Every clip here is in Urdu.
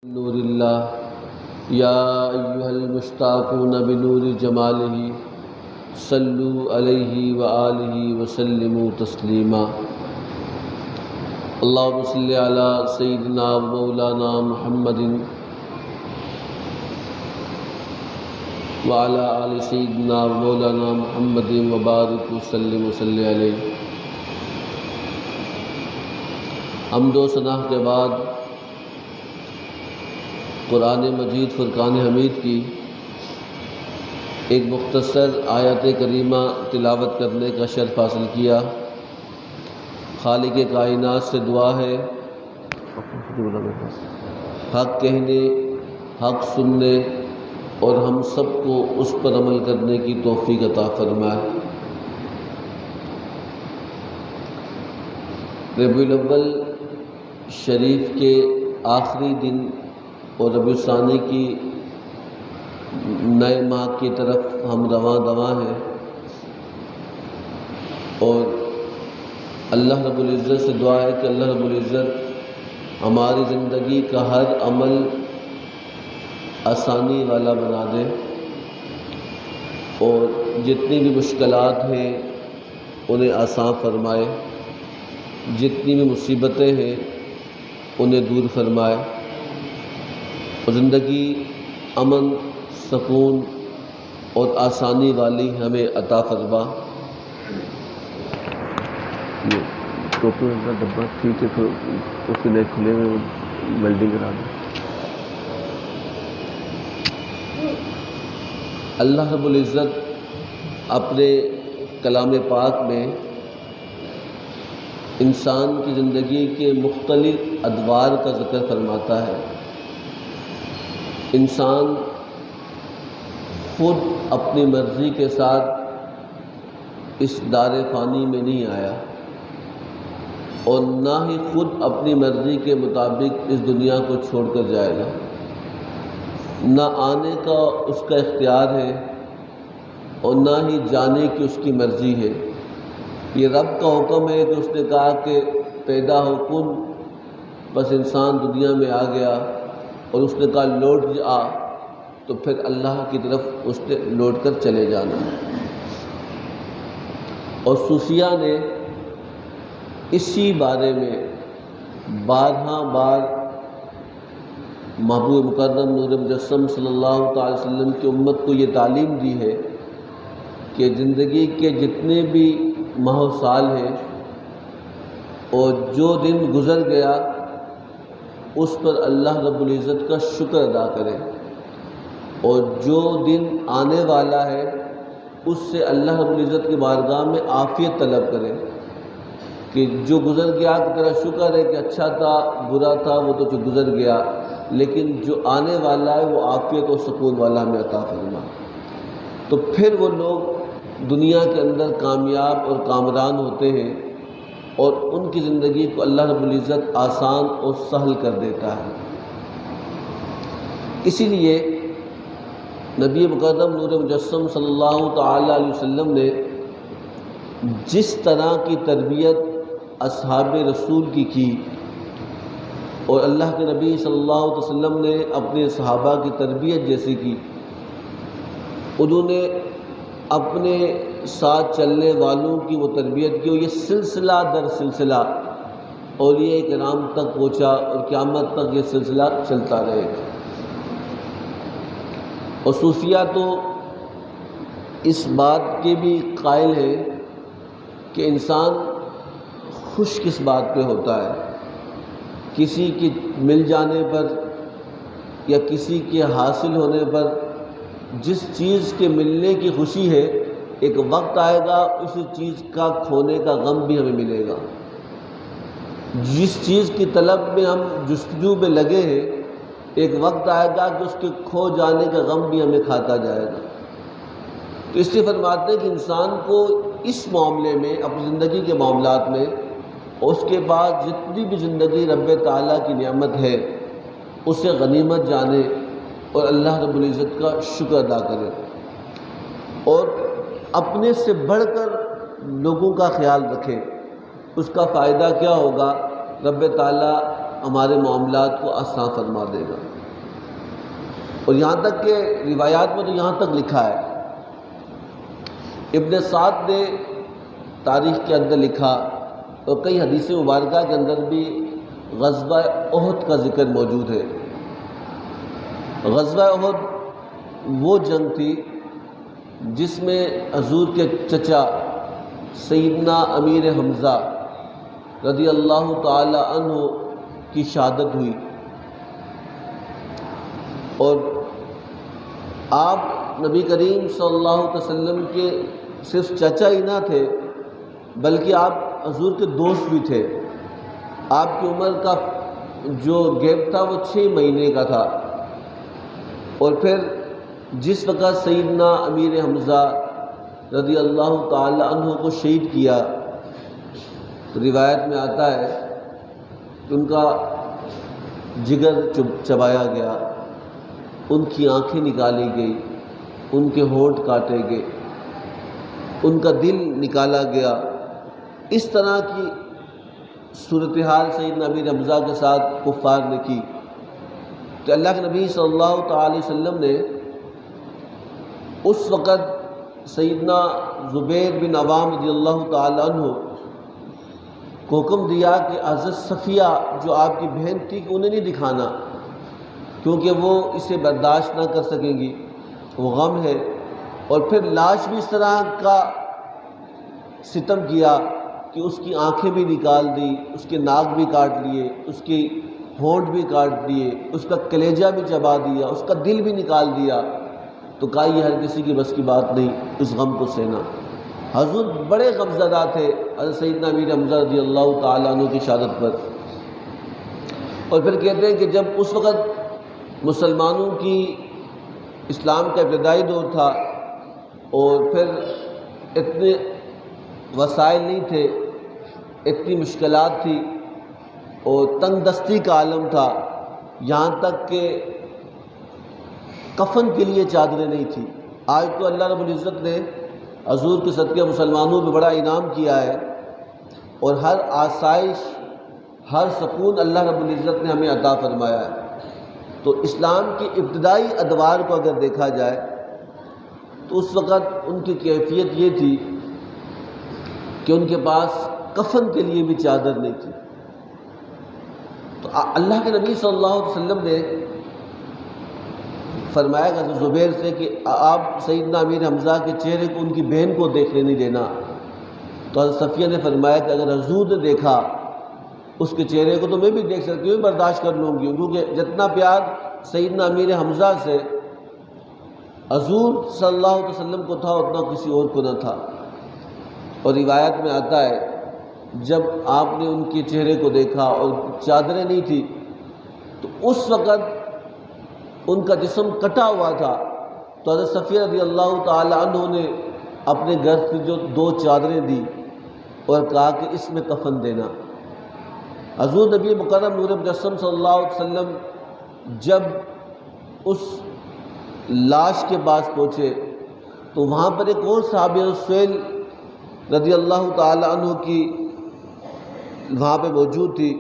نور اللہ یا ایھا المشتاقون بنور جمالہ صلوا علیہ وآلہ وسلموا تسلیما۔ اللہم صل علی سیدنا و مولانا محمد وعلی آل سیدنا و مولانا محمد وبارک وسلم وصلی علیہ۔ حمد و ثنا کے بعد قرآن مجید فرقان حمید کی ایک مختصر آیت کریمہ تلاوت کرنے کا شرف حاصل کیا۔ خالق کائنات سے دعا ہے حق کہنے، حق سننے اور ہم سب کو اس پر عمل کرنے کی توفیق عطا فرمائے۔ ربیع الاول شریف کے آخری دن اور ربیع الثانی کی نئے ماہ کی طرف ہم رواں ہیں، اور اللہ رب العزت سے دعا ہے کہ اللہ رب العزت ہماری زندگی کا ہر عمل آسانی والا بنا دے، اور جتنی بھی مشکلات ہیں انہیں آسان فرمائے، جتنی بھی مصیبتیں ہیں انہیں دور فرمائے، اور زندگی امن، سکون اور آسانی والی ہمیں عطا فرما۔ یہ ٹوپی کا ڈبہ ٹھیک ہے، تو اس کے نئے کھلے میں ویلڈنگ کرا دیں۔ اللہ رب العزت اپنے کلام پاک میں انسان کی زندگی کے مختلف ادوار کا ذکر فرماتا ہے۔ انسان خود اپنی مرضی کے ساتھ اس دار فانی میں نہیں آیا، اور نہ ہی خود اپنی مرضی کے مطابق اس دنیا کو چھوڑ کر جائے گا۔ نہ آنے کا اس کا اختیار ہے اور نہ ہی جانے کی اس کی مرضی ہے۔ یہ رب کا حکم ہے کہ اس نے کہا کہ پیدا ہو کن، بس انسان دنیا میں آ گیا، اور اس نے کہا لوٹ جا، تو پھر اللہ کی طرف اس نے لوٹ کر چلے جانا ہے۔ اور صوفیہ نے اسی بارے میں بارہا بار محبوب مکرم نور مجسم صلی اللہ تعالی وسلم کی امت کو یہ تعلیم دی ہے کہ زندگی کے جتنے بھی ماہ و سال ہیں، اور جو دن گزر گیا اس پر اللہ رب العزت کا شکر ادا کرے، اور جو دن آنے والا ہے اس سے اللہ رب العزت کی بارگاہ میں عافیت طلب کرے، کہ جو گزر گیا کہ تیرا شکر ہے کہ اچھا تھا، برا تھا، وہ تو جو گزر گیا، لیکن جو آنے والا ہے وہ عافیت اور سکون والا ہمیں عطا فرما۔ تو پھر وہ لوگ دنیا کے اندر کامیاب اور کامران ہوتے ہیں، اور ان کی زندگی کو اللہ رب العزت آسان اور سہل کر دیتا ہے۔ اسی لیے نبی مکرم نور مجسم صلی اللہ تعالی علیہ وسلم نے جس طرح کی تربیت اصحاب رسول کی، اور اللہ کے نبی صلی اللہ علیہ وسلم نے اپنے صحابہ کی تربیت جیسی کی، انہوں نے اپنے ساتھ چلنے والوں کی وہ تربیت کی، اور یہ سلسلہ در سلسلہ اولیاء کرام تک پہنچا، اور قیامت تک یہ سلسلہ چلتا رہے گا۔ اور صوفیہ تو اس بات کے بھی قائل ہیں کہ انسان خوش کس بات پہ ہوتا ہے، کسی کی مل جانے پر یا کسی کے حاصل ہونے پر۔ جس چیز کے ملنے کی خوشی ہے، ایک وقت آئے گا اسی چیز کا کھونے کا غم بھی ہمیں ملے گا۔ جس چیز کی طلب میں ہم جستجو میں لگے ہیں، ایک وقت آئے گا کہ اس کے کھو جانے کا غم بھی ہمیں کھاتا جائے گا۔ تو اس لیے فرماتے ہیں کہ انسان کو اس معاملے میں، اپنی زندگی کے معاملات میں، اور اس کے بعد جتنی بھی زندگی رب تعالیٰ کی نعمت ہے اسے غنیمت جانے، اور اللہ رب العزت کا شکر ادا کرے، اور اپنے سے بڑھ کر لوگوں کا خیال رکھے۔ اس کا فائدہ کیا ہوگا؟ رب تعالیٰ ہمارے معاملات کو آسان فرما دے گا۔ اور یہاں تک کہ روایات میں تو یہاں تک لکھا ہے، ابن سعد نے تاریخ کے اندر لکھا اور کئی حدیث مبارکہ کے اندر بھی غزوہ احد کا ذکر موجود ہے۔ غزوہ احد وہ جنگ تھی جس میں حضور کے چچا سیدنا امیر حمزہ رضی اللہ تعالی عنہ کی شہادت ہوئی، اور آپ نبی کریم صلی اللہ علیہ وسلم کے صرف چچا ہی نہ تھے بلکہ آپ حضور کے دوست بھی تھے۔ آپ کی عمر کا جو گیپ تھا وہ 6 مہینے کا تھا، اور پھر جس وقت سیدنا امیر حمزہ رضی اللہ تعالی عنہ کو شہید کیا تو روایت میں آتا ہے کہ ان کا جگر چبایا گیا، ان کی آنکھیں نکالی گئی، ان کے ہونٹ کاٹے گئے، ان کا دل نکالا گیا۔ اس طرح کی صورتحال سیدنا امیر حمزہ کے ساتھ کفار نے کی کہ اللہ کے نبی صلی اللہ تعالی وسلم نے اس وقت سیدنا زبیر بن عوام رضی اللہ تعالی عنہ کو حکم دیا کہ حضرت صفیہ جو آپ کی بہن تھی کہ انہیں نہیں دکھانا، کیونکہ وہ اسے برداشت نہ کر سکیں گی، وہ غم ہے۔ اور پھر لاش بھی اس طرح کا ستم کیا کہ اس کی آنکھیں بھی نکال دی، اس کے ناک بھی کاٹ لیے، اس کی ہونٹ بھی کاٹ دیے، اس کا کلیجہ بھی چبا دیا، اس کا دل بھی نکال دیا۔ تو کہا یہ ہر کسی کی بس کی بات نہیں اس غم کو سہنا۔ حضور بڑے غمزدہ تھے حضرت سیدنا امیر حمزہ رضی اللہ تعالیٰ عنہ کی شہادت پر۔ اور پھر کہتے ہیں کہ جب اس وقت مسلمانوں کی اسلام کا ابتدائی دور تھا اور پھر اتنے وسائل نہیں تھے، اتنی مشکلات تھی اور تنگ دستی کا عالم تھا، یہاں تک کہ کفن کے لیے چادریں نہیں تھیں۔ آج تو اللہ رب العزت نے حضور کے صدقے مسلمانوں پہ بڑا انعام کیا ہے، اور ہر آسائش، ہر سکون اللہ رب العزت نے ہمیں عطا فرمایا ہے۔ تو اسلام کی ابتدائی ادوار کو اگر دیکھا جائے تو اس وقت ان کی کیفیت یہ تھی کہ ان کے پاس کفن کے لیے بھی چادر نہیں تھی۔ تو اللہ کے نبی صلی اللہ علیہ وسلم نے فرمایا کہ حضرت زبیر سے کہ آپ سیدنا امیر حمزہ کے چہرے کو ان کی بہن کو دیکھنے نہیں دینا۔ تو حضرت صفیہ نے فرمایا کہ اگر حضور نے دیکھا اس کے چہرے کو تو میں بھی دیکھ سکتی ہوں، برداشت کر لوں گی، کیونکہ جتنا پیار سیدنا امیر حمزہ سے حضور صلی اللہ علیہ وسلم کو تھا اتنا کسی اور کو نہ تھا۔ اور روایت میں آتا ہے جب آپ نے ان کے چہرے کو دیکھا اور چادریں نہیں تھی تو اس وقت ان کا جسم کٹا ہوا تھا، تو حضرت صفیہ رضی اللہ تعالی عنہ نے اپنے گھر سے جو 2 چادریں دی اور کہا کہ اس میں کفن دینا۔ حضور نبی مکرم نور مجسم صلی اللہ علیہ وسلم جب اس لاش کے پاس پہنچے تو وہاں پر ایک اور صحابی سہیل رضی اللہ تعالی عنہ کی وہاں پہ موجود تھی،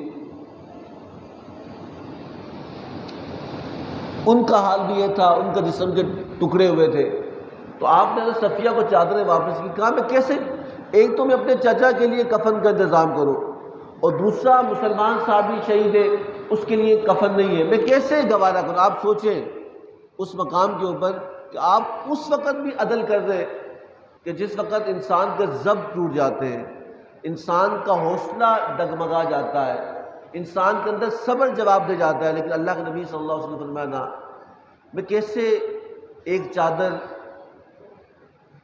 ان کا حال بھی یہ تھا، ان کا جسم کے ٹکڑے ہوئے تھے۔ تو آپ نے حضرت صفیہ کو چادریں واپس کی، کہا میں کیسے، ایک تو میں اپنے چچا کے لیے کفن کا انتظام کروں اور دوسرا مسلمان صحابی شہید ہے اس کے لیے کفن نہیں ہے، میں کیسے گوارا کروں۔ آپ سوچیں اس مقام کے اوپر کہ آپ اس وقت بھی عدل کر رہے کہ جس وقت انسان کے ضبط ٹوٹ جاتے ہیں، انسان کا حوصلہ ڈگمگا جاتا ہے، انسان کے اندر صبر جواب دے جاتا ہے، لیکن اللہ کے نبی صلی اللہ علیہ وسلم نے فرمایا نہ، میں کیسے ایک چادر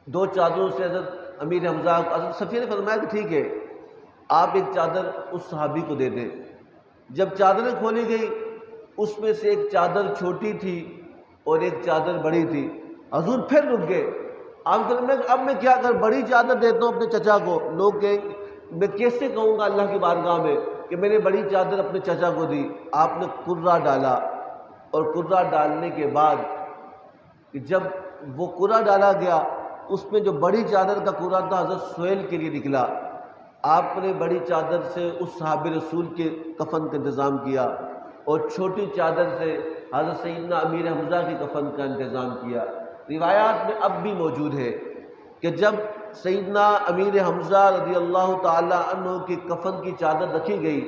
2 چادروں سے حضرت امیر حمزہ، حضرت صفیہ نے فرمایا کہ ٹھیک ہے آپ ایک چادر اس صحابی کو دے دیں۔ جب چادریں کھولی گئی اس میں سے ایک چادر چھوٹی تھی اور ایک چادر بڑی تھی۔ حضور پھر رک گئے، آپ فرمایا کہ اب میں کیا کر، بڑی چادر دیتا ہوں اپنے چچا کو، لوگ کہیں میں کیسے کہوں گا اللہ کی بارگاہ میں کہ میں نے بڑی چادر اپنے چچا کو دی۔ آپ نے کرہ ڈالا، اور کرہ ڈالنے کے بعد کہ جب وہ کرہ ڈالا گیا اس میں جو بڑی چادر کا کرہ تھا حضرت سہیل کے لیے نکلا۔ آپ نے بڑی چادر سے اس صحابی رسول کے کفن کا انتظام کیا اور چھوٹی چادر سے حضرت سیدنا امیر حمزہ کی کفن کا انتظام کیا۔ روایات میں اب بھی موجود ہے کہ جب سیدنا امیر حمزہ رضی اللہ تعالی عنہ کی کفن کی چادر رکھی گئی،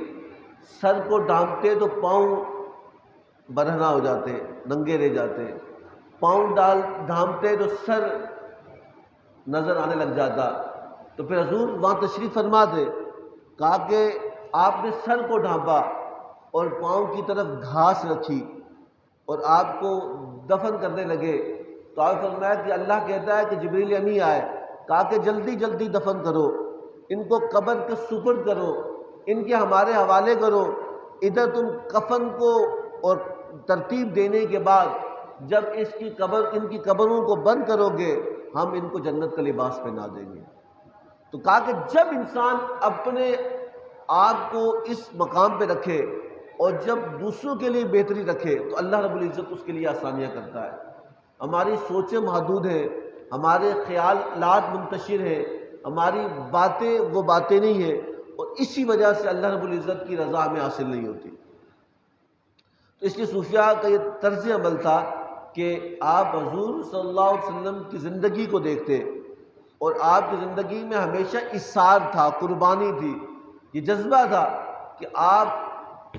سر کو ڈھانپتے تو پاؤں برہنہ ہو جاتے، ننگے رہ جاتے، پاؤں ڈھانپتے تو سر نظر آنے لگ جاتا۔ تو پھر حضور وہاں تشریف فرما تھے، کہا کہ آپ نے سر کو ڈھانپا اور پاؤں کی طرف گھاس رکھی اور آپ کو دفن کرنے لگے، تو آپ نے فرمایا کہ اللہ کہتا ہے کہ جبریل امی آئے، کہا کہ جلدی جلدی دفن کرو، ان کو قبر کے سپرد کرو، ان کے ہمارے حوالے کرو۔ ادھر تم کفن کو اور ترتیب دینے کے بعد جب ان کی قبروں کو بند کرو گے، ہم ان کو جنت کا لباس پہنا دیں گے۔ تو کہا کہ جب انسان اپنے آپ کو اس مقام پہ رکھے اور جب دوسروں کے لیے بہتری رکھے تو اللہ رب العزت اس کے لیے آسانیاں کرتا ہے۔ ہماری سوچیں محدود ہیں، ہمارے خیالات منتشر ہیں، ہماری باتیں وہ باتیں نہیں ہیں، اور اسی وجہ سے اللہ رب العزت کی رضا ہمیں حاصل نہیں ہوتی۔ تو اس لیے صوفیاء کا یہ طرز عمل تھا کہ آپ حضور صلی اللہ علیہ وسلم کی زندگی کو دیکھتے اور آپ کی زندگی میں ہمیشہ اصرار تھا، قربانی تھی، یہ جذبہ تھا کہ آپ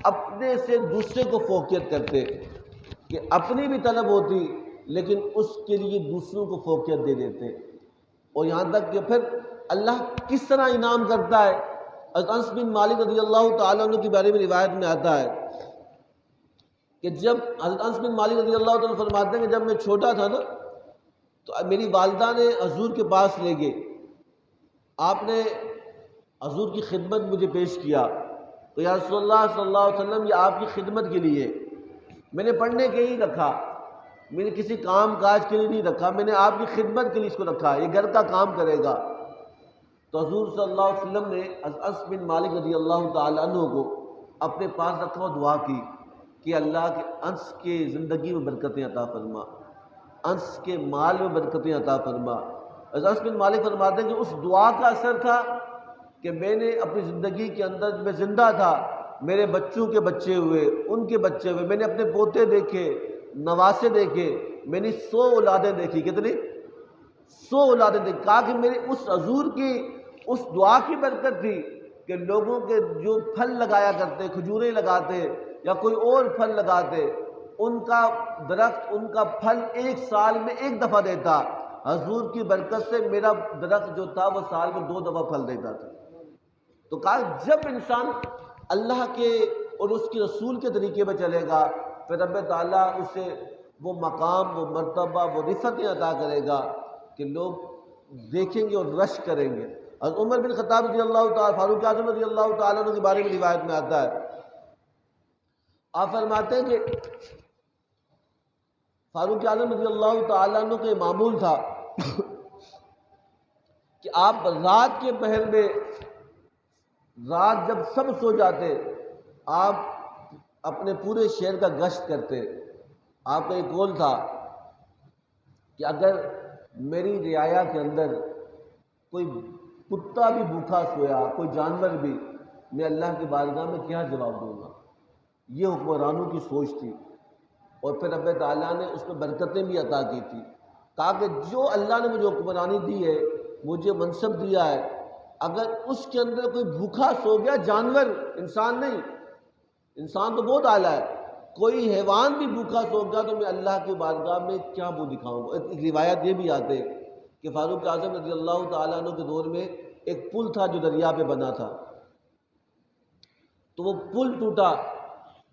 اپنے سے دوسرے کو فوقیت کرتے، کہ اپنی بھی طلب ہوتی لیکن اس کے لیے دوسروں کو فوقیت دے دیتے۔ اور یہاں تک کہ پھر اللہ کس طرح انعام کرتا ہے، حضرت انس بن مالک رضی اللہ تعالیٰ عنہ کے بارے میں روایت میں آتا ہے کہ جب حضرت انس بن مالک رضی اللہ تعالیٰ فرماتے ہیں کہ جب میں چھوٹا تھا نا تو میری والدہ نے حضور کے پاس لے گئے، آپ نے حضور کی خدمت مجھے پیش کیا، تو یا رسول اللہ صلی اللہ علیہ وسلم یہ آپ کی خدمت کے لیے، میں نے پڑھنے کے لیے رکھا، میں نے کسی کام کاج کے لیے نہیں رکھا، میں نے آپ کی خدمت کے لیے اس کو رکھا، یہ گھر کا کام کرے گا۔ تو حضور صلی اللہ علیہ وسلم نے انس بن مالک رضی اللہ تعالی عنہ کو اپنے پاس رکھا اور دعا کی کہ اللہ کے انس کے زندگی میں برکتیں عطا فرما، انس کے مال میں برکتیں عطا فرما۔ انس بن مالک فرماتے ہیں کہ اس دعا کا اثر تھا کہ میں نے اپنی زندگی کے اندر میں زندہ تھا، میرے بچوں کے بچے ہوئے، ان کے بچے ہوئے، میں نے اپنے پوتے دیکھے، نواسے دیکھے، میں نے 100 اولادیں دیکھی، کتنی 100 اولادیں دیکھی۔ کہا کہ میرے اس حضور کی اس دعا کی برکت تھی کہ لوگوں کے جو پھل لگایا کرتے، کھجوریں لگاتے یا کوئی اور پھل لگاتے، ان کا درخت ان کا پھل ایک سال میں ایک دفعہ دیتا، حضور کی برکت سے میرا درخت جو تھا وہ سال میں 2 دفعہ پھل دیتا تھا۔ تو کہا جب انسان اللہ کے اور اس کے رسول کے طریقے پہ چلے گا پھر رب تعالیٰ اسے وہ مقام، وہ مرتبہ، وہ رفعتیں عطا کرے گا کہ لوگ دیکھیں گے اور رشک کریں گے۔ حضرت عمر بن خطاب رضی اللہ تعالیٰ، فاروق اعظم رضی اللہ تعالیٰ عنہ کے بارے میں روایت میں آتا ہے، آپ فرماتے ہیں کہ فاروق اعظم رضی اللہ تعالیٰ عنہ کا معمول تھا کہ آپ رات کے پہر میں، رات جب سب سو جاتے، آپ اپنے پورے شہر کا گشت کرتے۔ آپ کا یہ قول تھا کہ اگر میری رعایا کے اندر کوئی کتا بھی بھوکا سویا، کوئی جانور بھی، میں اللہ کی بارگاہ میں کیا جواب دوں گا؟ یہ حکمرانوں کی سوچ تھی، اور پھر رب تعالیٰ نے اس میں برکتیں بھی عطا کی تھی۔ کہا کہ جو اللہ نے مجھے حکمرانی دی ہے، مجھے منصب دیا ہے، اگر اس کے اندر کوئی بھوکا سو گیا، جانور، انسان نہیں، انسان تو بہت اعلیٰ ہے، کوئی حیوان بھی بھوکا سو گیا تو میں اللہ کی بارگاہ میں کیا منہ دکھاؤں گا۔ ایک روایت یہ بھی آتے کہ فاروق اعظم رضی اللہ تعالیٰ عنہ کے دور میں ایک پل تھا جو دریا پہ بنا تھا، تو وہ پل ٹوٹا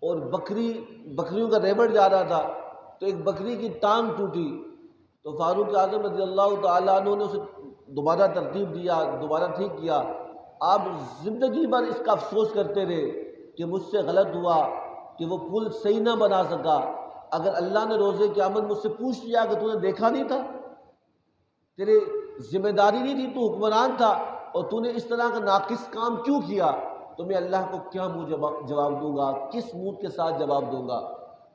اور بکریوں کا ریوڑ جا رہا تھا، تو ایک بکری کی ٹانگ ٹوٹی، تو فاروق اعظم رضی اللہ تعالیٰ عنہ نے اسے دوبارہ ترتیب دیا، دوبارہ ٹھیک کیا۔ آپ زندگی بھر اس کا افسوس کرتے رہے کہ مجھ سے غلط ہوا کہ وہ پل صحیح نہ بنا سکا۔ اگر اللہ نے روز قیامت مجھ سے پوچھ لیا کہ تو نے دیکھا نہیں تھا، تیرے ذمہ داری نہیں تھی، تو حکمران تھا اور تو نے اس طرح کا ناقص کام کیوں کیا، تو میں اللہ کو کیا منہ جواب دوں گا، کس منہ کے ساتھ جواب دوں گا؟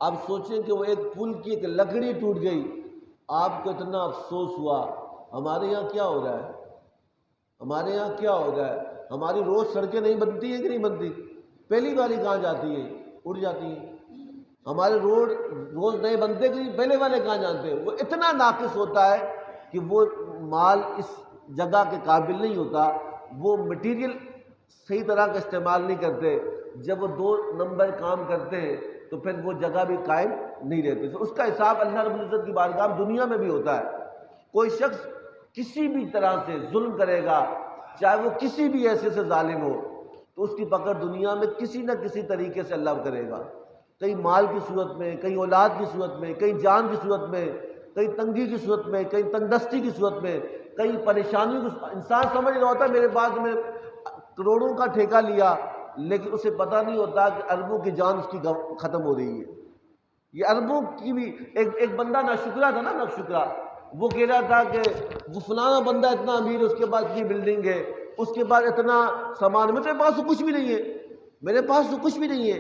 آپ سوچیں کہ وہ ایک پل کی ایک لکڑی ٹوٹ گئی، آپ کو اتنا افسوس ہوا۔ ہمارے یہاں کیا ہو رہا ہے؟ ہمارے یہاں کیا ہو رہا ہے؟ ہماری روز سڑکیں نہیں بنتی ہیں کہ نہیں بنتی؟ پہلی والی کہاں جاتی ہیں؟ اڑ جاتی ہیں۔ ہمارے روڈ روز نئے بنتے کہ نہیں، پہلے والے کہاں جانتے ہیں؟ وہ اتنا ناقص ہوتا ہے کہ وہ مال اس جگہ کے قابل نہیں ہوتا، وہ مٹیریل صحیح طرح کا استعمال نہیں کرتے، جب وہ 2 نمبر کام کرتے ہیں تو پھر وہ جگہ بھی قائم نہیں رہتی۔ تو اس کا حساب اللہ رب العزت کی بارگاہ میں دنیا میں بھی ہوتا ہے۔ کوئی شخص کسی بھی طرح سے ظلم کرے گا، چاہے وہ کسی بھی ایسے سے ظالم ہو، تو اس کی پکڑ دنیا میں کسی نہ کسی طریقے سے اللہ کرے گا، کہیں مال کی صورت میں، کہیں اولاد کی صورت میں، کہیں جان کی صورت میں، کہیں تنگی کی صورت میں، کہیں تنگ دستی کی صورت میں، کہیں پریشانی کی۔ انسان سمجھ رہا ہوتا ہے میرے پاس میں کروڑوں کا ٹھیکہ لیا، لیکن اسے پتہ نہیں ہوتا کہ اربوں کی جان اس کی ختم ہو رہی ہے۔ یہ اربوں کی بھی ایک بندہ ناشکرا تھا نا، ناشکرا، وہ کہہ رہا تھا کہ وہ فلانا بندہ اتنا امیر ہے، اس کے پاس اتنی بلڈنگ ہے، اس کے پاس اتنا سامان، میرے پاس تو کچھ بھی نہیں ہے، میرے پاس تو کچھ بھی نہیں ہے۔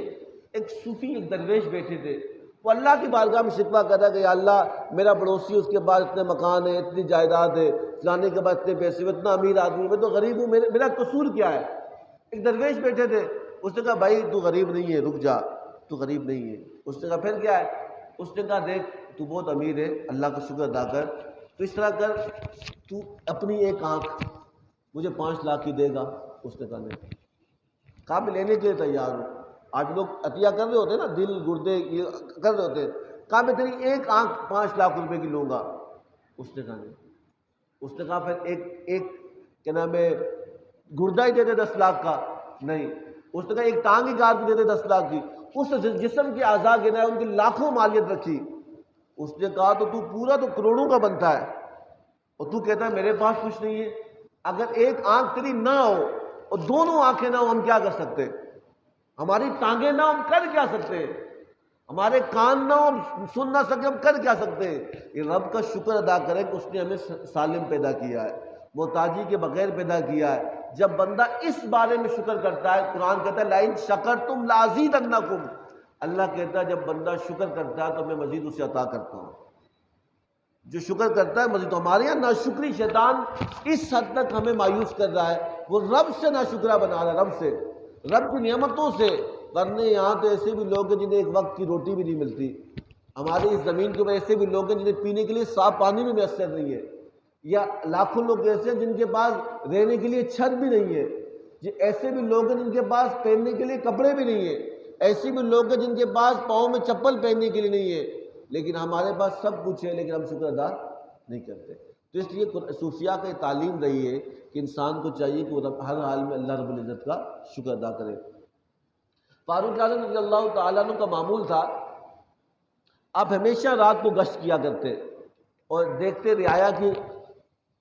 ایک صوفی، ایک درویش بیٹھے تھے، وہ اللہ کی بارگاہ میں شکوہ کرتا کہ یا اللہ میرا پڑوسی، اس کے پاس اتنے مکان ہے، اتنی جائیداد ہے، فلانے کے پاس اتنے پیسے، اتنا امیر آدمی، میں تو غریب ہوں، میرا قصور کیا ہے؟ ایک درویش بیٹھے تھے، اس نے کہا بھائی تو غریب نہیں ہے، رک جا، تو غریب نہیں ہے۔ اس نے کہا پھر کیا ہے؟ اس نے کہا دیکھ تو بہت امیر ہے، اللہ کا شکر ادا کر، تو اس طرح کر، تو اپنی ایک آنکھ مجھے 5 لاکھ کی دے گا۔ اس نے کہا نہیں، کہا میں لینے کے لیے تیار ہوں۔ آج لوگ عطیہ کر رہے ہوتے ہیں نا، دل گردے یہ کر رہے ہوتے ہیں، کہا میں تیری ایک آنکھ 5 لاکھ روپے کی لوں گا۔ اس نے کہا نہیں۔ اس نے کہا پھر ایک کیا نام ہے گردہ ہی دے دے 10 لاکھ کا، نہیں۔ اس نے کہا ایک ٹانگ ہی کاٹ دے دے 10 لاکھ کی۔ اس جسم کے اعضاء گنا ہے، ان کی لاکھوں مالیت رکھی۔ اس نے کہا تو پورا تو کروڑوں کا بنتا ہے، اور تو کہتا ہے میرے پاس کچھ نہیں ہے۔ اگر ایک آنکھ تیری نہ ہو اور دونوں آنکھیں نہ ہو، ہم کیا کر سکتے؟ ہماری ٹانگیں نہ ہو، ہم کر کیا سکتے ہیں؟ ہمارے کان نہ ہو، ہم سن نہ سکے، ہم کر کیا سکتے ہیں؟ یہ رب کا شکر ادا کریں کہ اس نے ہمیں سالم پیدا کیا ہے، محتاجی کے بغیر پیدا کیا ہے۔ جب بندہ اس بارے میں شکر کرتا ہے، قرآن کہتا ہے لَئِن شَكَرْتُمْ لَأَزِيدَنَّكُمْ، اللہ کہتا ہے جب بندہ شکر کرتا ہے تو میں مزید اسے عطا کرتا ہوں۔ جو شکر کرتا ہے مزید۔ تو ہمارے یہاں ناشکری شیطان اس حد تک ہمیں مایوس کر رہا ہے، وہ رب سے ناشکرا بنا رہا ہے، رب سے، رب کی نعمتوں سے۔ ورنہ یہاں تو ایسے بھی لوگ ہیں جنہیں ایک وقت کی روٹی بھی نہیں ملتی، ہمارے اس زمین کے اوپر ایسے بھی لوگ ہیں جنہیں پینے کے لیے صاف پانی بھی میسر نہیں ہے، یا لاکھوں لوگ ایسے ہیں جن کے پاس رہنے کے لیے چھت بھی نہیں ہے، ایسے بھی لوگ ہیں جن کے پاس پہننے کے لیے کپڑے بھی نہیں ہیں، ایسے بھی لوگ ہیں جن کے پاس پاؤں میں چپل پہننے کے لیے نہیں ہے، لیکن ہمارے پاس سب کچھ ہے، لیکن ہم شکر ادا نہیں کرتے۔ تو اس لیے صوفیاء کی تعلیم رہی ہے کہ انسان کو چاہیے کہ وہ ہر حال میں اللہ رب العزت کا شکر ادا کرے۔ فاروق اعظم رضی اللہ تعالیٰ عنہ کا معمول تھا، آپ ہمیشہ رات کو گشت کیا کرتے اور دیکھتے رعایا کی،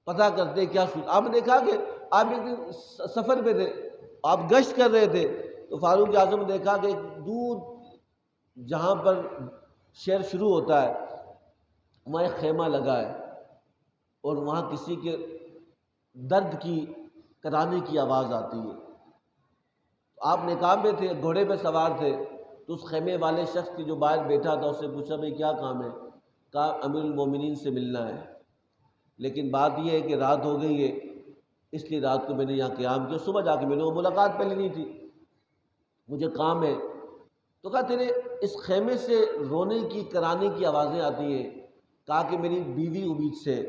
پتہ کرتے کیا سوچ۔ آپ نے دیکھا کہ آپ ایک دن سفر پہ تھے، آپ گشت کر رہے تھے، تو فاروق اعظم نے دیکھا کہ ایک دور جہاں پر شہر شروع ہوتا ہے وہاں ایک خیمہ لگا ہے، اور وہاں کسی کے درد کی کرانے کی آواز آتی ہے۔ آپ نکاب میں تھے، گھوڑے پہ سوار تھے، تو اس خیمے والے شخص کی جو باہر بیٹھا تھا اس سے پوچھا بھئی کیا کام ہے؟ کہا امیر المومنین سے ملنا ہے، لیکن بات یہ ہے کہ رات ہو گئی ہے، اس لیے رات کو میں نے یہاں قیام کیا، صبح جا کے میں نے وہ ملاقات پہلے نہیں تھی، مجھے کام ہے۔ تو کہا تیرے اس خیمے سے رونے کی کرانے کی آوازیں آتی ہیں؟ کہا کہ میری بیوی امید سے،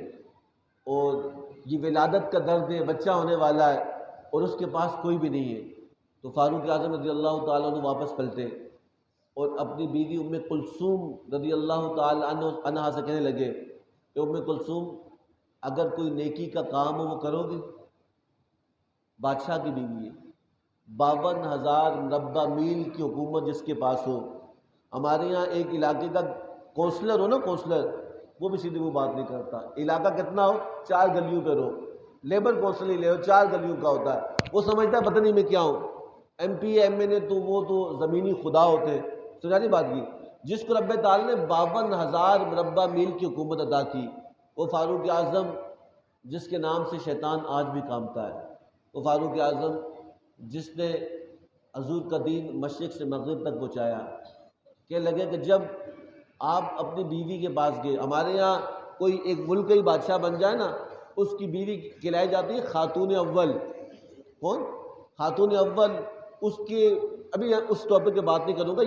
اور یہ ولادت کا درد ہے، بچہ ہونے والا ہے، اور اس کے پاس کوئی بھی نہیں ہے۔ تو فاروق اعظم رضی اللہ تعالیٰ عنہ واپس پلٹے اور اپنی بیوی ام کلثوم رضی اللہ تعالیٰ عنہا سے کہنے لگے کہ ام کلثوم اگر کوئی نیکی کا کام ہو وہ کرو گی؟ بادشاہ کی بیوی ہے، 52,000 مربع میل کی حکومت جس کے پاس ہو۔ ہمارے یہاں ایک علاقے کا کونسلر ہو نا، کونسلر، وہ بھی سیدھی وہ بات نہیں کرتا، علاقہ کتنا ہو 4 گلیوں پہ رہو، لیبر کونسل ہی لے ہو 4 گلیوں کا ہوتا ہے، وہ سمجھتا ہے پتہ نہیں میں کیا ہوں، ایم پی ایم این اے تو وہ تو زمینی خدا ہوتے۔ سمجھا بات کی؟ جس کو رب تعالیٰ نے 52,000 مربع میل کی حکومت عطا کی، وہ فاروق اعظم جس کے نام سے شیطان آج بھی کامتا ہے، وہ فاروق اعظم جس نے حضور کا دین مشرق سے مغرب تک پہنچایا۔ کہ لگے کہ جب آپ اپنی بیوی کے پاس گئے، ہمارے یہاں کوئی ایک ملک کا ہی بادشاہ بن جائے نا، اس کی بیوی کہلائی جاتی ہے خاتون اول۔ کون؟ خاتون اول اس کے، ابھی اس ٹاپک کی بات نہیں کروں گا.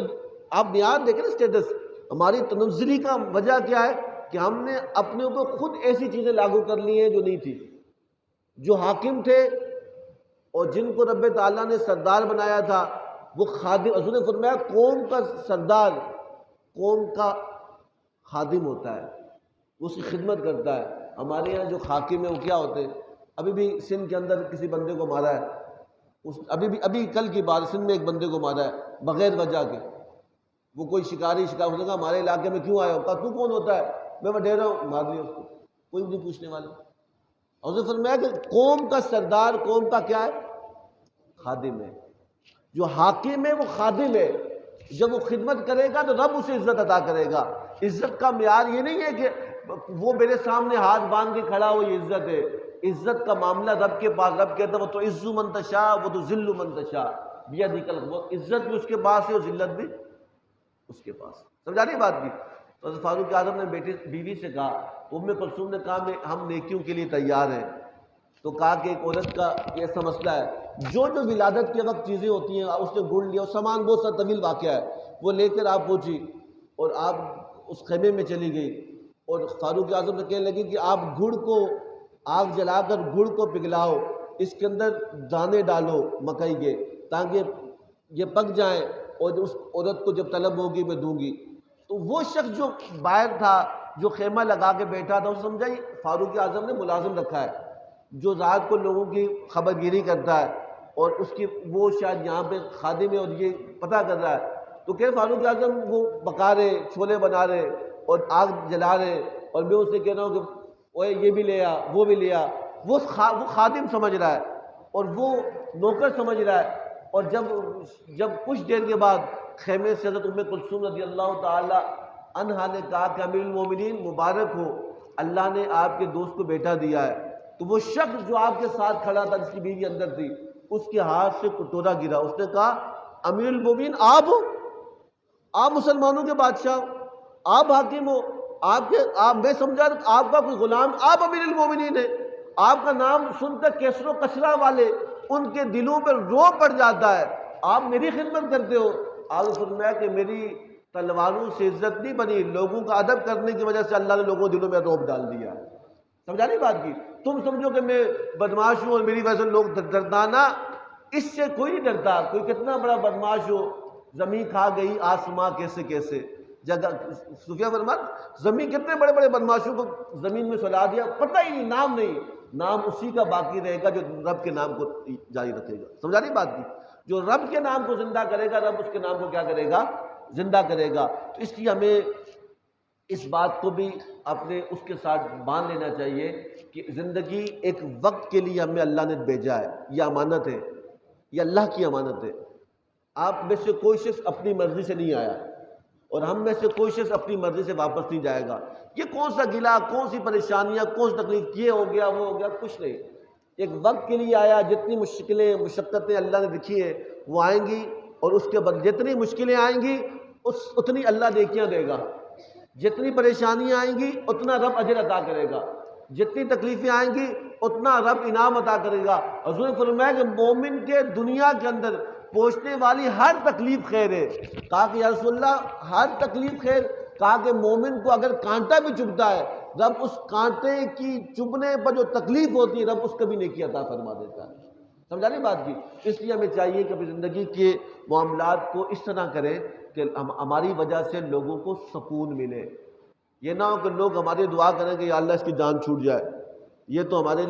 آپ بنیاد دیکھیں نا اسٹیٹس ہماری تنزلی کا وجہ کیا ہے کہ ہم نے اپنے اوپر خود ایسی چیزیں لاگو کر لی ہیں جو نہیں تھی. جو حاکم تھے اور جن کو رب تعالیٰ نے سردار بنایا تھا وہ خادم، حضور نے فرمایا قوم کا سردار قوم کا خادم ہوتا ہے، وہ اس کی خدمت کرتا ہے. ہمارے یہاں جو حاکم ہیں وہ کیا ہوتے ہیں؟ ابھی بھی سندھ کے اندر کسی بندے کو مارا ہے، ابھی کل کی بات، سندھ میں ایک بندے کو مارا ہے بغیر وجہ کے. وہ کوئی شکار ہونے کا ہمارے علاقے میں کیوں آیا ہوتا، تو کون ہوتا ہے؟ میں ڈے رہا ہوں، مار دیا اس کو، کوئی نہیں پوچھنے والا. حضور نے فرمایا کہ قوم کا سردار قوم کا کیا ہے؟ خادم ہے. جو حاکم ہے وہ خادم ہے. جب وہ خدمت کرے گا تو رب اسے عزت عطا کرے گا. عزت کا معیار یہ نہیں ہے کہ وہ میرے سامنے ہاتھ باندھ کے کھڑا ہو، یہ عزت ہے. عزت کا معاملہ رب کے پاس، رب کہتا ہے وہ تو عز من تشاء وہ تو ذل من تشاء بیدک القوت. عزت بھی اس کے پاس ہے اور ذلت بھی اس کے پاس. سمجھا نہیں بات کی؟ تو حضرت فاروق اعظم نے بیوی سے کہا، ام کلثوم نے کہا ہم نیکیوں کے لیے تیار ہیں. تو کہا کہ ایک عورت کا ایسا مسئلہ ہے جو ولادت کے وقت چیزیں ہوتی ہیں، اس نے گڑ لیا اور سامان بہت سا طویل واقعہ ہے، وہ لے کر آپ پہنچی اور آپ اس خیمے میں چلی گئی اور فاروق اعظم سے کہنے لگی کہ آپ گڑ کو آگ جلا کر گڑ کو پگھلاؤ، اس کے اندر دانے ڈالو مکئی کے تاکہ یہ پک جائیں اور اس عورت کو جب طلب ہوگی میں دوں گی. تو وہ شخص جو باہر تھا، جو خیمہ لگا کے بیٹھا تھا، اس سمجھا یہ فاروق اعظم نے ملازم رکھا ہے جو رات کو لوگوں کی خبر گیری کرتا ہے اور اس کی وہ شاید یہاں پہ خادم ہے اور یہ پتہ کر رہا ہے. تو کہ فاروق اعظم وہ پکا رہے، چھولے بنا رہے اور آگ جلا رہے اور میں اسے کہہ رہا ہوں کہ اوے یہ بھی لے آ وہ بھی لے آ. وہ خادم سمجھ رہا ہے اور وہ نوکر سمجھ رہا ہے. اور جب کچھ دیر کے بعد خیمے سے حضرت ام کلثوم رضی اللہ تعالی عنہا نے کہا کہ امیر المومنین مبارک ہو، اللہ نے آپ کے دوست کو بیٹا دیا ہے. تو وہ شخص جو آپ کے ساتھ کھڑا تھا جس کی بیوی اندر تھی، اس کے ہاتھ سے کٹورا گرا. اس نے کہا امیر المومنین آپ ہو، آپ مسلمانوں کے بادشاہ ہو، آپ حاکم ہو، آپ میں سمجھا آپ کا کوئی غلام، آپ امیر المومنین ہیں. آپ کا نام سن کر کیسر و کسرا والے ان کے دلوں پر روب پڑ جاتا ہے، آپ میری خدمت کرتے ہو. آپ نے فرمایا کہ میری تلواروں سے عزت نہیں بنی، لوگوں کا ادب کرنے کی وجہ سے اللہ نے لوگوں کے دلوں میں روب ڈال دیا. سمجھا نہیں بات کی؟ تم سمجھو کہ میں بدماش ہوں اور میری وجہ سے لوگ ڈرتا نا، اس سے کوئی نہیں ڈرتا. کوئی کتنا بڑا بدماش ہو، زمین کھا گئی آسماں کیسے جگہ صوفیہ فرمان زمین کتنے بڑے بڑے بدماشوں کو زمین میں سلا دیا، پتہ ہی نہیں، نام نہیں، نام اسی کا باقی رہے گا جو رب کے نام کو جاری رکھے گا. سمجھا نہیں بات کی؟ جو رب کے نام کو زندہ کرے گا، رب اس کے نام کو کیا کرے گا؟ زندہ کرے گا. تو اس لیے ہمیں اس بات کو بھی اپنے اس کے ساتھ باندھ لینا چاہیے کہ زندگی ایک وقت کے لیے ہمیں اللہ نے بھیجا ہے، یہ امانت ہے، یہ اللہ کی امانت ہے. آپ میں سے کوئی شخص اپنی مرضی سے نہیں آیا اور ہم میں سے کوئی شخص اپنی مرضی سے واپس نہیں جائے گا. یہ کون سا گلا، کون سی پریشانیاں، کون سی تکلیف، یہ ہو گیا وہ ہو گیا، کچھ نہیں. ایک وقت کے لیے آیا. جتنی مشکلیں مشقتیں اللہ نے لکھی ہیں وہ آئیں گی اور اس کے بعد جتنی مشکلیں آئیں گی اتنی اللہ نیکیاں دے گا. جتنی پریشانیاں آئیں گی اتنا رب اجر عطا کرے گا. جتنی تکلیفیں آئیں گی اتنا رب انعام عطا کرے گا. حضور نے فرمایا کہ مومن کے دنیا کے اندر پہنچنے والی ہر تکلیف خیر ہے. کہا کہ یا رسول اللہ ہر تکلیف خیر؟ کہا کہ مومن کو اگر کانٹا بھی چبھتا ہے رب اس کانٹے کی چبھنے پر جو تکلیف ہوتی ہے رب اس کو بھی نیکی عطا فرما دیتا ہے. سمجھا نہیں بات کی؟ اس لیے ہمیں چاہیے کہ اپنی زندگی کے معاملات کو اس طرح کریں کہ ہماری وجہ سے لوگوں کو سکون ملے. یہ نہ ہو کہ لوگ ہماری دعا کریں کہ یا اللہ اس کی جان چھوٹ جائے، یہ تو ہمارے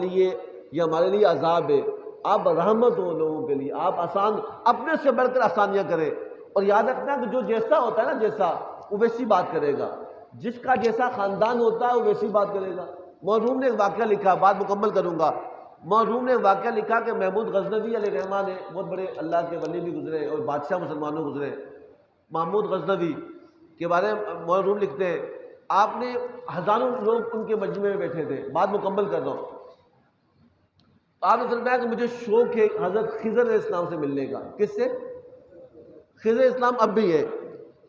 لیے عذاب ہے. آپ رحمت ہو لوگوں کے لیے، آپ آسان اپنے سے بڑھ کر آسانیاں کریں. اور یاد رکھنا کہ جو جیسا ہوتا ہے نا، جیسا وہ ویسی بات کرے گا. جس کا جیسا خاندان ہوتا ہے وہ ویسی بات کرے گا. مرحوم نے ایک واقعہ لکھا، بات مکمل کروں گا. مرحوم نے ایک واقعہ لکھا کہ محمود غزنوی علیہ الرحمٰن نے، بہت بڑے اللہ کے ولی بھی گزرے اور بادشاہ مسلمانوں گزرے. محمود غزنوی کے بارے میں مرحوم لکھتے ہیں آپ نے ہزاروں لوگ ان کے مجمع میں بیٹھے تھے. بات مکمل کر رہا ہوں. آپ نے فرمایا کہ مجھے شوق ہے حضرت خضر علیہ السلام سے ملنے کا. کس سے؟ خضر علیہ السلام اب بھی ہے.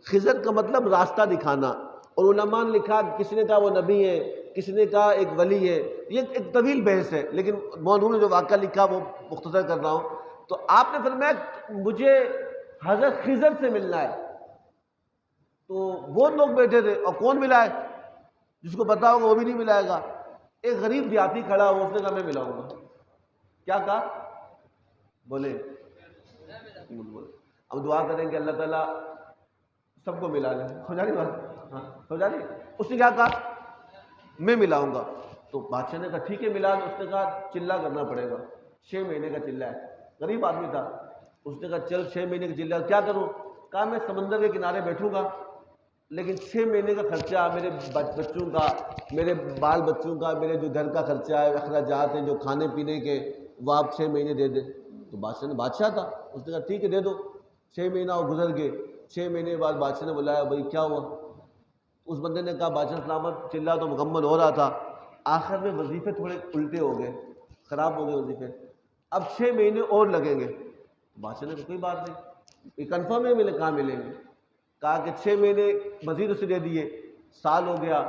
خضر کا مطلب راستہ دکھانا. اور علماء نے لکھا، کسی نے کہا وہ نبی ہے، کسی نے کہا ایک ولی ہے. یہ ایک طویل بحث ہے، لیکن مرحوم نے جو واقعہ لکھا وہ مختصر کر رہا ہوں تو آپ نے فرمایا مجھے حضرت خضر سے ملنا ہے. تو وہ لوگ بیٹھے تھے اور کون ملا ہے؟ جس کو پتا ہوگا وہ بھی نہیں ملائے گا. ایک غریب دیہاتی کھڑا ہوا, اس نے کہا میں ملاؤں گا. کیا کہا؟ بولے. اب دعا کریں کہ اللہ تعالیٰ سب کو ملا لیں. سمجھا نہیں بات؟ ہاں سمجھا نہیں. اس نے کیا کہا؟ میں ملاؤں گا. تو بادشاہ نے کہا ٹھیک ہے ملا لو. اس نے کہا چلہ کرنا پڑے گا, 6 مہینے کا چلہ ہے. غریب آدمی تھا. اس نے کہا چل 6 مہینے کا چلہ, کیا کروں؟ کہا میں سمندر کے کنارے بیٹھوں گا, لیکن 6 مہینے کا خرچہ میرے بچوں کا, میرے بال بچوں کا, میرے جو گھر کا خرچہ ہے, اخراجات ہیں جو کھانے پینے کے, وہ آپ 6 مہینے دے دیں. تو بادشاہ نے, بادشاہ تھا, اس نے کہا ٹھیک ہے دے دو. 6 مہینہ وہ گزر گئے. 6 مہینے بعد بادشاہ نے بلایا, بھائی کیا ہوا؟ اس بندے نے کہا بادشاہ سلامت چلہ تو مکمل ہو رہا تھا, آخر میں وظیفے تھوڑے الٹے ہو گئے, خراب ہو گئے وظیفے, اب 6 مہینے اور لگیں گے. بادشاہ نے کہا کوئی بات نہیں, یہ کنفرم ہے ملے, کہاں ملیں گے؟ کہا کہ 6 مہینے مزید اسے دے دیے. سال ہو گیا.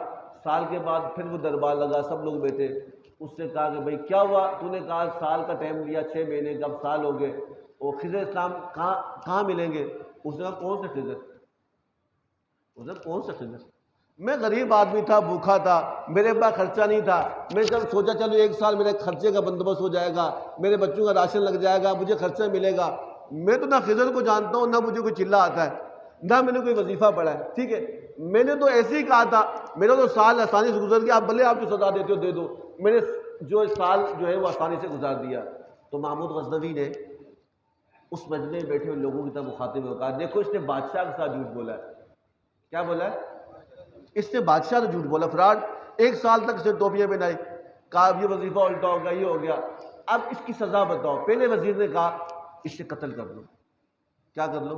سال کے بعد پھر وہ دربار لگا, سب لوگ بیٹھے. اس نے کہا کہ بھائی کیا ہوا, تو نے کہا سال کا ٹائم لیا, 6 مہینے کا, اب سال ہو گئے, اور خضر اسلام کہاں ملیں گے؟ اس نے کہا کون سے خضر؟ اس نے کون سے خضر؟ میں غریب آدمی تھا, بھوکھا تھا, میرے پاس خرچہ نہیں تھا. میں جب سوچا چلو 1 سال میرے خرچے کا بندوبست ہو جائے گا, میرے بچوں کا راشن لگ جائے گا, مجھے خرچہ ملے گا. میں تو نہ خضر کو جانتا ہوں, نہ مجھے کوئی چلہ آتا ہے, نہ میں نے کوئی وظیفہ پڑھا ہے. ٹھیک ہے, میں نے تو ایسے ہی کہا تھا, میرا تو سال آسانی سے گزر گیا, آپ بھلے آپ جو سزا دیتے ہو دے دو, میں نے جو سال جو ہے وہ آسانی سے گزار دیا. تو محمود غزنوی نے اس مجمع میں بیٹھے ہوئے لوگوں کی طرف مخاطب میں کہا دیکھو اس نے بادشاہ کے ساتھ جھوٹ بولا ہے. کیا بولا ہے؟ اس نے بادشاہ نے جھوٹ بولا, فراڈ. 1 سال تک اس نے ٹوپیاں پہنائی, کہا اب یہ وظیفہ الٹا ہو گیا, یہ ہو گیا, اب اس کی سزا بتاؤ. پہلے وزیر نے کہا اس سے قتل کر لو. کیا کر لو؟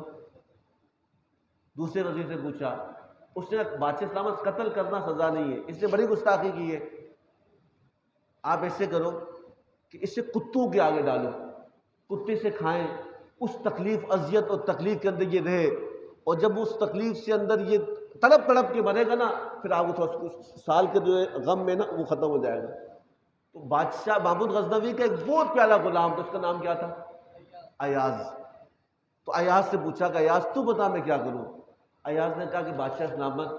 دوسرے وزیر سے پوچھا, اس نے بادشاہ سلامت قتل کرنا سزا نہیں ہے, اس نے بڑی گستاخی کی ہے, آپ ایسے کرو کہ اسے کتوں کے آگے ڈالو, کتے سے کھائیں, اس تکلیف اذیت اور تکلیف کے اندر یہ رہے, اور جب اس تکلیف سے اندر یہ تڑپ تڑپ کے مرے گا نا, پھر آپ کو سال کے جو غم میں نا وہ ختم ہو جائے گا. تو بادشاہ محمود غزنوی کا ایک بہت پیارا غلام تھا, اس کا نام کیا تھا؟ ایاز. تو ایاز سے پوچھا کہ ایاز تو بتا میں کیا کروں؟ ایاز نے کہا کہ بادشاہ سلامت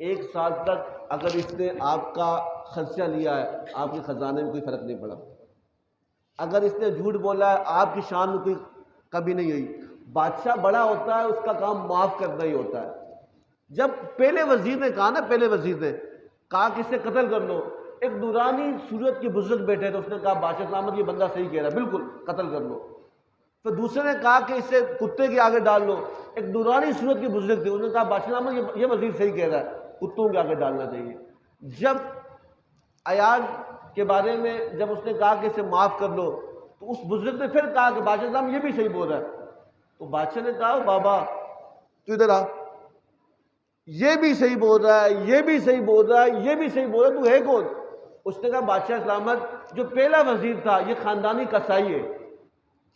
1 سال تک اگر اس نے آپ کا خرچہ لیا ہے, آپ کے خزانے میں کوئی فرق نہیں پڑا. اگر اس نے جھوٹ بولا ہے, آپ کی شان میں کوئی کبھی نہیں ہوئی. بادشاہ بڑا ہوتا ہے, اس کا کام معاف کرنا ہی ہوتا ہے. جب پہلے وزیر نے کہا نا, پہلے وزیر نے کہا کہ اسے قتل کر لو, ایک نورانی صورت کے بزرگ بیٹھے تھے, اس نے کہا بادشاہ سلامت یہ بندہ صحیح کہہ رہا ہے, بالکل قتل کر لو. پھر دوسرے نے کہا کہ اسے کتے کے آگے ڈال لو, ایک نورانی صورت کے بزرگ تھے, انہوں نے کہا بادشاہ سلامت یہ وزیر صحیح کہہ رہا ہے, کتوں کے آگے ڈالنا چاہیے. جب ایاز کے بارے میں جب اس نے کہا کہ اسے معاف کر لو, تو اس بزرگ نے پھر کہا کہ بادشاہ صاحب یہ بھی صحیح بول رہا ہے. تو بادشاہ نے کہا بابا تو ادھر آ, یہ بھی صحیح بول رہا ہے, یہ بھی صحیح بول رہا ہے, یہ بھی صحیح بول رہا ہے, تو ہے کون؟ اس نے کہا بادشاہ سلامت جو پہلا وزیر تھا یہ خاندانی کسائی ہے,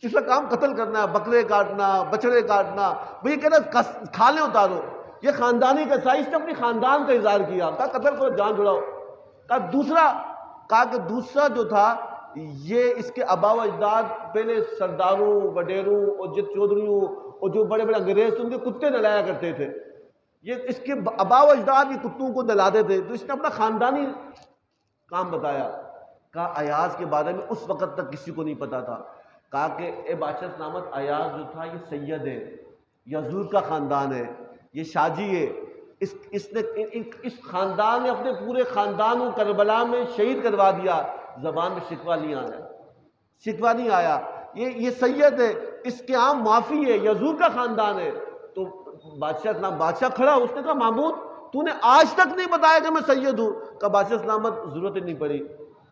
اس کا کام قتل کرنا ہے, بکرے کاٹنا, بچڑے کاٹنا, وہ یہ کہہ رہا کھالیں اتارو, یہ خاندانی کسائی, اس نے اپنی خاندان کا اظہار کیا, کہا قتل کرو, جان چھڑاؤ. کہا کہ دوسرا جو تھا یہ اس کے آبا و اجداد پہلے سرداروں, وڈیروں اور جت چودھریوں اور جو بڑے بڑے انگریز تھے ان کے کتے نلایا کرتے تھے, یہ اس کے آبا و اجداد یہ کتوں کو نلاتے تھے, تو اس نے اپنا خاندانی کام بتایا. کہا ایاز کے بارے میں اس وقت تک کسی کو نہیں پتا تھا. کہا کہ اے بادشاہ سلامت ایاز جو تھا یہ سید ہے, یزور کا خاندان ہے, یہ شاجی ہے, اس خاندان نے اپنے پورے خاندان کو کربلا میں شہید کروا دیا, زبان میں شکوہ نہیں آیا, شکوہ نہیں آیا, یہ سید ہے, اس کے عام معافی ہے, یزور کا خاندان ہے. تو بادشاہ کھڑا, اس نے کہا محمود تو نے آج تک نہیں بتایا کہ میں سید ہوں. کہا بادشاہ سلامت ضرورت ہی نہیں پڑی,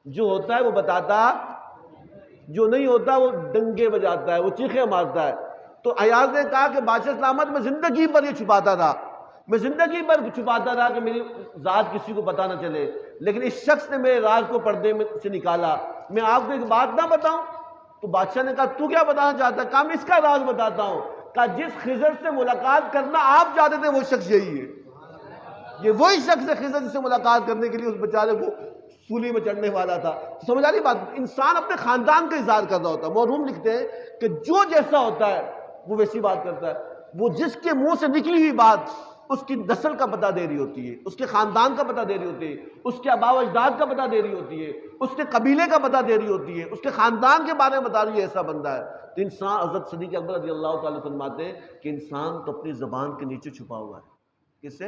جو ہوتا ہے وہ بتاتا, جو نہیں ہوتا وہ ڈنگے بجاتا ہے, وہ چیخیں مارتا ہے. تو ایاز نے کہا کہ بادشاہ سلامت میں زندگی بھر یہ چھپاتا تھا, میں زندگی بھر چھپاتا رہا کہ میری ذات کسی کو پتہ نہ چلے, لیکن اس شخص نے میرے راز کو پردے میں سے نکالا, میں آپ کو ایک بات نہ بتاؤں؟ تو بادشاہ نے کہا تو کیا بتانا چاہتا ہے؟ کہا میں اس کا راز بتاتا ہوں. کہا جس خضر سے ملاقات کرنا آپ چاہتے تھے وہ شخص یہی ہے, یہ وہی شخص ہے خضر سے ملاقات کرنے کے لیے اس بیچارے کو سولی میں چڑھنے والا تھا. سمجھ آ رہی بات؟ انسان اپنے خاندان کا اظہار کر رہا ہوتا ہے. مرحوم لکھتے ہیں کہ جو جیسا ہوتا ہے وہ ویسی بات کرتا ہے. وہ جس کے منہ سے نکلی ہوئی بات اس کی نسل کا پتہ دے رہی ہوتی ہے، اس کے خاندان کا پتہ دے رہی ہوتی ہے، اس کے آباء و اجداد کا پتہ دے رہی ہوتی ہے، اس کے قبیلے کا پتہ دے رہی ہوتی ہے، اس کے خاندان کے بارے میں بتا رہی ہے ایسا بندہ ہے. تو انسان، حضرت صدیق اکبر رضی اللہ تعالیٰ فرماتے ہیں کہ انسان تو اپنی زبان کے نیچے چھپا ہوا ہے. کس سے؟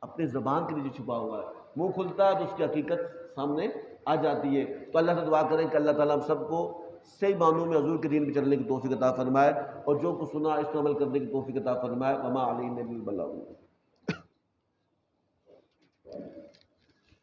اپنی زبان کے نیچے چھپا ہوا ہے. منہ کھلتا ہے تو اس کی حقیقت سامنے آ جاتی ہے. تو اللہ سے دعا کریں کہ اللہ تعالیٰ ہم سب کو صحیح معنوں میں حضور کے دین پہ چلنے کی توفیق عطا فرمائے، اور جو کچھ سنا اس پر عمل کرنے کی توفیق عطا فرمائے. وما علینا الا البلاغ.